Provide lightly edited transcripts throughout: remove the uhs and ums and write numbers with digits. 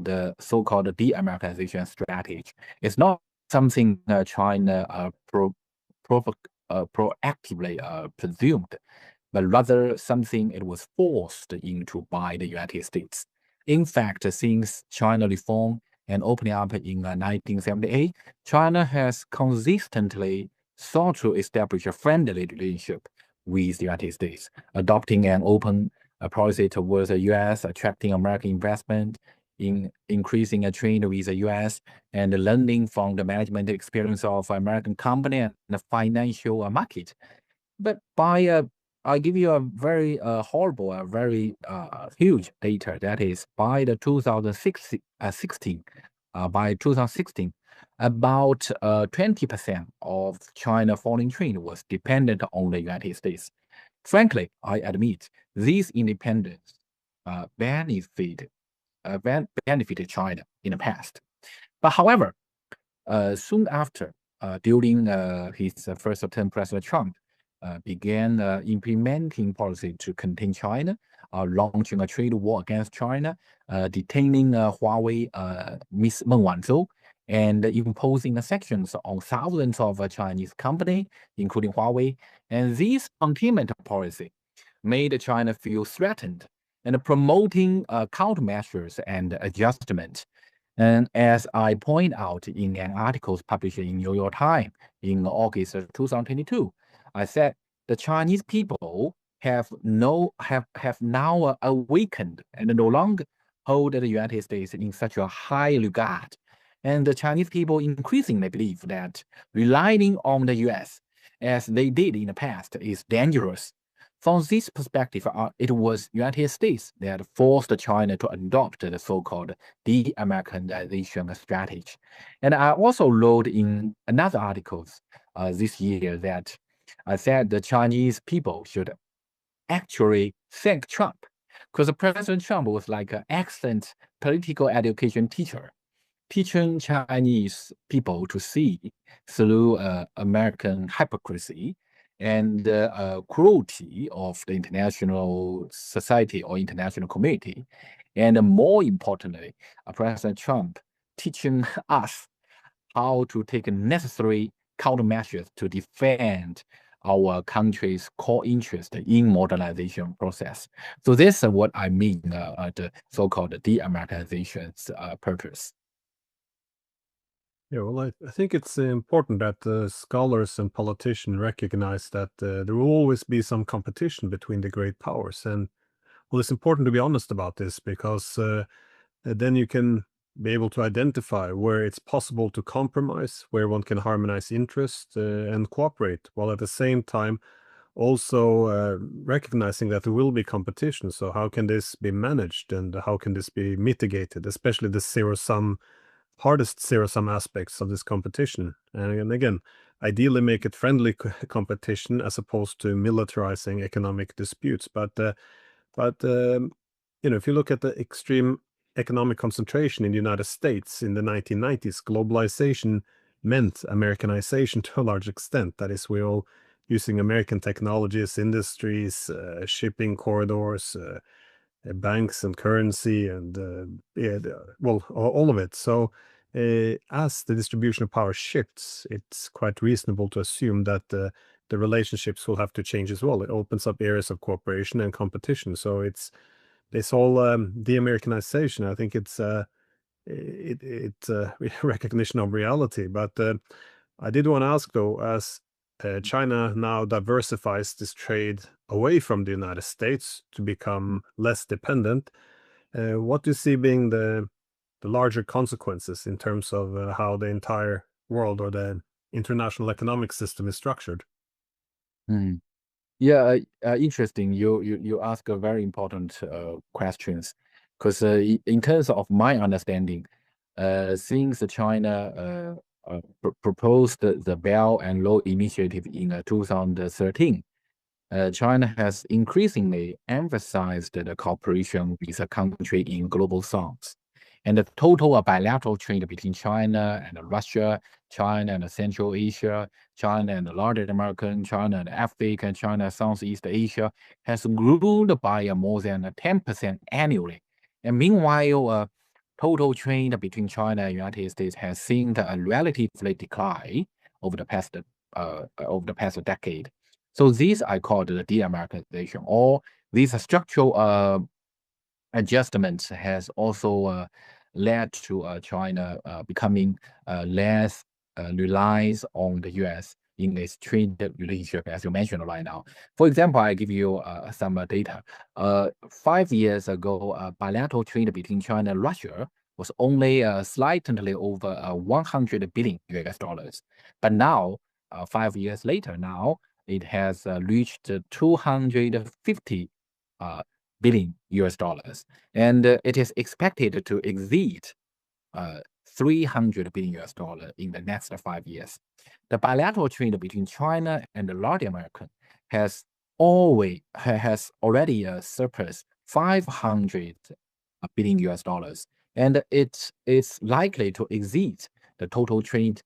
the so-called de-Americanization strategy. It's not something China proactively presumed, but rather something it was forced into by the United States. In fact, since China reform and opening up in 1978, China has consistently sought to establish a friendly relationship with the United States, adopting an open policy towards the U.S., attracting American investment, in increasing a trade with the U.S., and learning from the management experience of American company and the financial market. But I give you a very horrible, a very huge data. That is, by the 2016, by 2016, about 20% of China foreign trade was dependent on the United States. Frankly, I admit these independence benefited China in the past. But however, soon after, during his first term, President Trump began implementing policy to contain China, launching a trade war against China, detaining Huawei, Miss Meng Wanzhou, and imposing sanctions on thousands of Chinese companies, including Huawei. And this containment policy made China feel threatened and promoting countermeasures and adjustment. And as I point out in an article published in New York Times in August of 2022, I said the Chinese people have now awakened and no longer hold the United States in such a high regard. And the Chinese people increasingly believe that relying on the US as they did in the past is dangerous. From this perspective, it was United States that forced China to adopt the so-called de-Americanization strategy. And I also wrote in another articles this year that I said the Chinese people should actually thank Trump, because President Trump was like an excellent political education teacher, teaching Chinese people to see through American hypocrisy and cruelty of the international society or international community. And more importantly, President Trump teaching us how to take necessary countermeasures to defend our country's core interest in modernization process. So this is what I mean, the so-called de-Americanization's purpose. Yeah, well, I think it's important that scholars and politicians recognize that there will always be some competition between the great powers. And well, it's important to be honest about this because then you can be able to identify where it's possible to compromise, where one can harmonize interest and cooperate, while at the same time also recognizing that there will be competition. So how can this be managed and how can this be mitigated, especially the hardest zero-sum aspects of this competition. And again, ideally make it friendly competition as opposed to militarizing economic disputes. But if you look at the extreme economic concentration in the United States in the 1990s, globalization meant Americanization to a large extent. That is, we're all using American technologies, industries, shipping corridors, banks and currency, and all of it. So as the distribution of power shifts, it's quite reasonable to assume that the relationships will have to change as well. It opens up areas of cooperation and competition. So it's this whole de-Americanization. I think it's recognition of reality. But I did want to ask though, as China now diversifies this trade away from the United States to become less dependent, what do you see being the larger consequences in terms of how the entire world or the international economic system is structured? Yeah, interesting. You ask a very important questions, because in terms of my understanding, since China proposed the Belt and Road Initiative in 2013, China has increasingly emphasized the cooperation with a country in global south. And the total bilateral trade between China and Russia, China and Central Asia, China and Latin America, China and Africa, China and Southeast Asia has grown by more than 10% annually. And meanwhile, total trade between China and United States has seen a relatively decline over the past decade. So these I call the de-Americanization, or these structural adjustments has also led to China becoming less relies on the U.S. in its trade relationship, as you mentioned right now. For example, I give you some data. 5 years ago, bilateral trade between China and Russia was only slightly over 100 billion US dollars. But now, 5 years later, now it has reached 250 billion US dollars, and it is expected to exceed 300 billion US dollar in the next 5 years. The bilateral trade between China and the Latin America has already surpassed 500 billion US dollars, and it is likely to exceed the total trade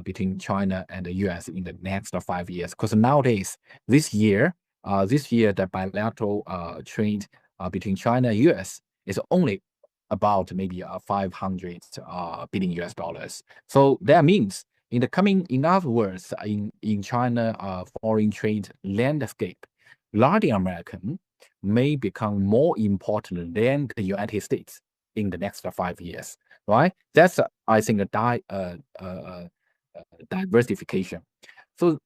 between China and the US in the next 5 years. Because nowadays, this year, the bilateral trade between China and US is only about maybe 500 billion US dollars. So that means in other words, in China foreign trade landscape, Latin American may become more important than the United States in the next 5 years, right? That's I think diversification. So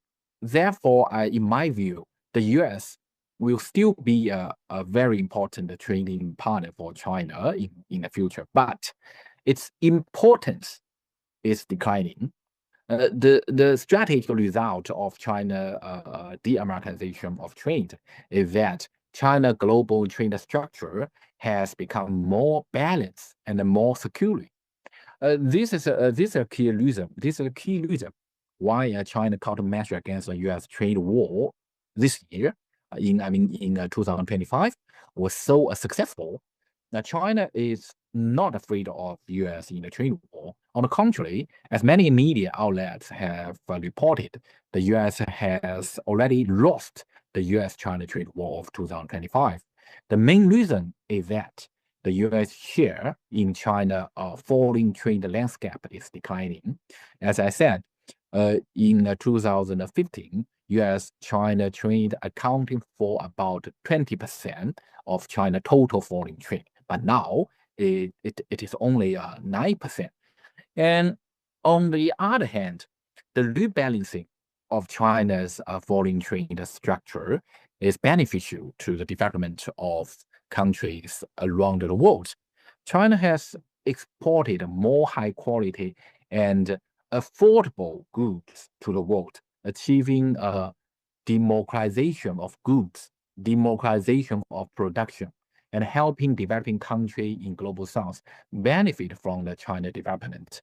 therefore, in my view, the U.S. will still be a very important trading partner for China in the future, but its importance is declining. The strategic result of China de-Americanization of trade is that China global trade structure has become more balanced and more secure. This is a key reason. This is a key reason why China countermeasure against the U.S. trade war this year, in 2025, was so successful. Now, China is not afraid of the U.S. in the trade war. On the contrary, as many media outlets have reported, the U.S. has already lost the U.S.-China trade war of 2025. The main reason is that the U.S. share in China foreign trade landscape is declining. As I said, in 2015, U.S.-China trade accounting for about 20% of China total foreign trade, but now it is only 9%. And on the other hand, the rebalancing of China's foreign trade structure is beneficial to the development of countries around the world. China has exported more high quality and affordable goods to the world, achieving a democratization of goods, democratization of production, and helping developing countries in global south benefit from the China development.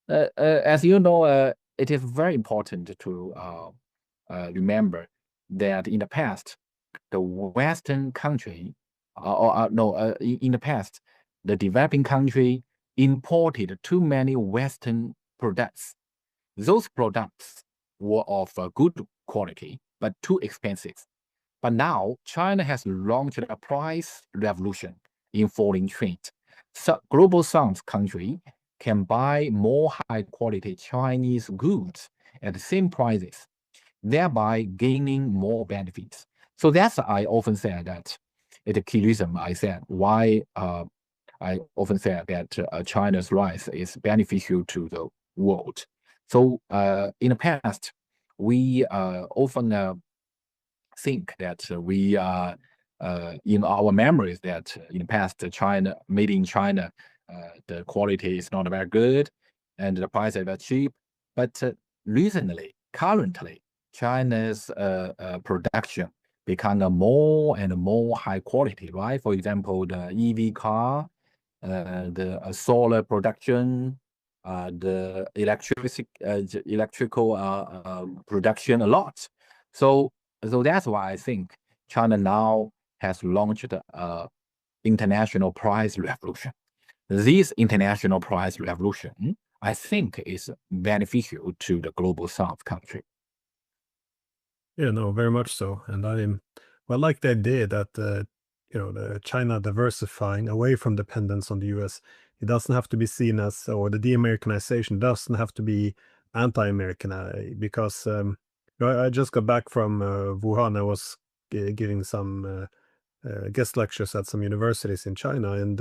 As you know, it is very important to remember that in the past, the Western country, in the past, the developing country imported too many Western products. Those products were of good quality, but too expensive. But now, China has launched a price revolution in foreign trade. So global South country can buy more high-quality Chinese goods at the same prices, thereby gaining more benefits. So that's I often say that it's a key reason I said why I often say that China's rise is beneficial to the world. So in the past, we often think that we are in our memories that in the past China made in China, the quality is not very good and the price is very cheap. But currently, China's production become more and more high quality, right? For example, the EV car, the solar production, the electrical production a lot. So that's why I think China now has launched international price revolution. This international price revolution, I think, is beneficial to the global South country. Yeah, no, very much so. And I like the idea that the China diversifying away from dependence on the US, it doesn't have to be seen as, or the de-Americanization doesn't have to be anti-American, because I just got back from Wuhan. I was giving some guest lectures at some universities in China, and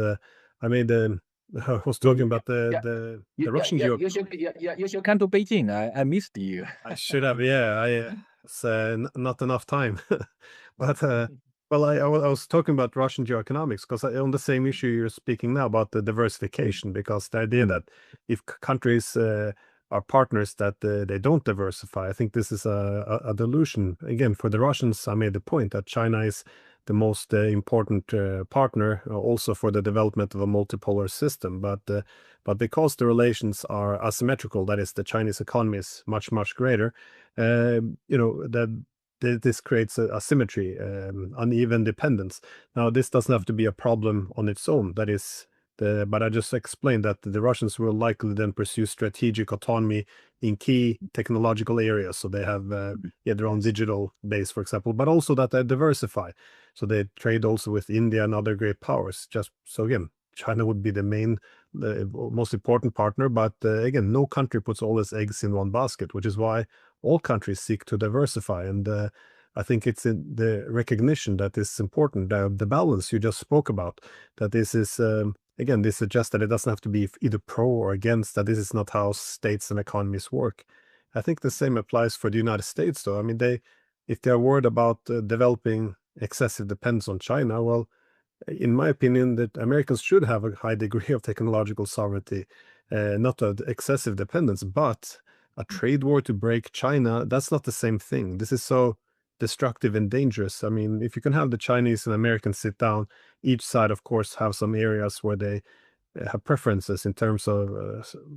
I made I was talking about the Russian You should come to Beijing. I missed you. I should have, yeah. It's not enough time, but well, I was talking about Russian geoeconomics because on the same issue you're speaking now about the diversification, because the idea that if countries are partners that they don't diversify, I think this is a delusion. Again, for the Russians, I made the point that China is the most important partner, also for the development of a multipolar system, but because the relations are asymmetrical, that is, the Chinese economy is much, much greater, that this creates a asymmetry, uneven dependence. Now, this doesn't have to be a problem on its own. That is, but I just explained that the Russians will likely then pursue strategic autonomy in key technological areas. So they have their own digital base, for example, but also that they diversify. So they trade also with India and other great powers. Just so again, China would be the main, most important partner, but again, no country puts all its eggs in one basket, which is why all countries seek to diversify. And I think it's in the recognition that is important, the balance you just spoke about, that this is, again, this suggests that it doesn't have to be either pro or against, that this is not how states and economies work. I think the same applies for the United States, though. I mean, if they're worried about developing excessive dependence on China, well, in my opinion, that Americans should have a high degree of technological sovereignty, not an excessive dependence, but a trade war to break China, that's not the same thing. This is so destructive and dangerous. I mean, if you can have the Chinese and Americans sit down, each side, of course, have some areas where they have preferences in terms of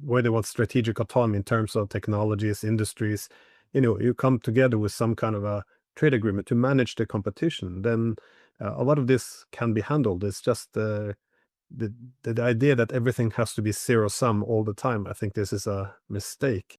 where they want strategic autonomy in terms of technologies, industries. You come together with some kind of a trade agreement to manage the competition, then a lot of this can be handled. It's just the idea that everything has to be zero sum all the time. I think this is a mistake.